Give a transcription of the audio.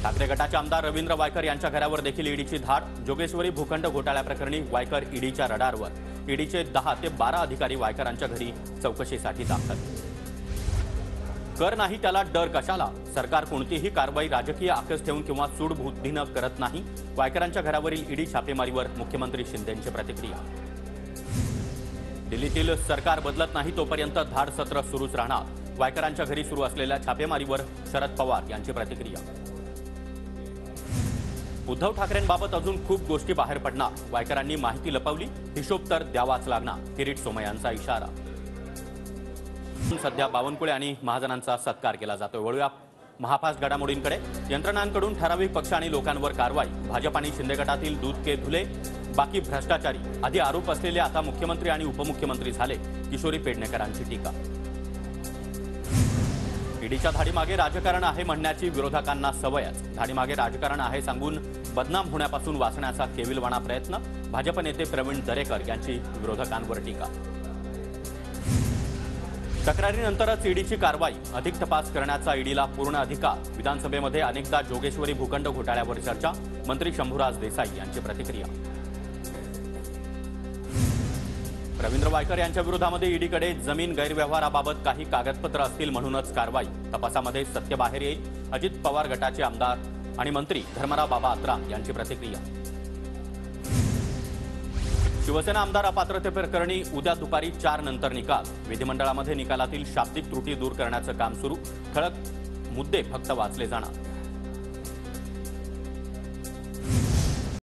ठाकरे गटाचे आमदार रवींद्र वायकर यांच्या घरावर देखील ईडीची धाड। जोगेश्वरी भूखंड घोटाळ्याप्रकरणी वायकर ईडीच्या रडारवर। ईडीचे 10 ते 12 अधिकारी वायकरांच्या घरी चौकशीसाठी दाखल। कर नाही त्याला डर कशाला? सरकार कोणतीही कारवाई राजकीय आकस ठेवून किंवा सूडबुद्धीनं करत नाही। वायकरांच्या घरावरील ईडी छापेमारीवर मुख्यमंत्री शिंदेंची प्रतिक्रिया। दिल्लीतील सरकार बदलत नाही तोपर्यंत धाड सत्र सुरूच राहणार। वायकरांच्या घरी सुरू असलेल्या छापेमारीवर शरद पवार यांची प्रतिक्रिया। उद्धव ठाकरेंबाबत अजून खूप गोष्टी बाहेर पडणार। वायकरांनी माहिती लपवली, हिशोब तर द्यावाच लागणार। किरीट सोमय्यांचा इशारा। सध्या बावनकुळे आणि महाजनांचा सत्कार केला जातोय। वळूया महापास घडामोडींकडे। यंत्रणांकडून ठराविक पक्ष आणि लोकांवर कारवाई। भाजप आणि शिंदे गटातील दूध के धुले, बाकी भ्रष्टाचारी। आधी आरोप असलेले आता मुख्यमंत्री आणि उपमुख्यमंत्री झाले। किशोरी पेडणेकरांची टीका। ईडीच्या धाडीमागे राजकारण आहे म्हणण्याची विरोधकांना सवयच। धाडीमागे राजकारण आहे सांगून बदनाम होण्यापासून वाचण्याचा केविलवाणा प्रयत्न। भाजप नेते प्रवीण दरेकर यांची विरोधकांवर टीका। तक्रारीनंतरच ईडीची कारवाई, अधिक तपास करण्याचा ईडीला पूर्ण अधिकार। विधानसभेमध्ये अनेकदा जोगेश्वरी भूखंड घोटाळ्यावर चर्चा। मंत्री शंभूराज देसाई यांची प्रतिक्रिया। रवींद्र वायकर यांच्या विरोधामध्ये ईडीकडे जमीन गैरव्यवहाराबाबत काही कागदपत्र असतील म्हणूनच कारवाई। तपासामध्ये सत्य बाहेर येईल। अजित पवार गटाचे आमदार आणि मंत्री धर्मराव बाबा अत्राम यांची प्रतिक्रिया। शिवसेना आमदार अपात्रतेप्रकरणी उद्या दुपारी 4 नंतर निकाल। विधिमंडळामध्ये निकालातील शाब्दिक त्रुटी दूर करण्याचं काम सुरू। ठळक मुद्दे फक्त वाचले जाणार।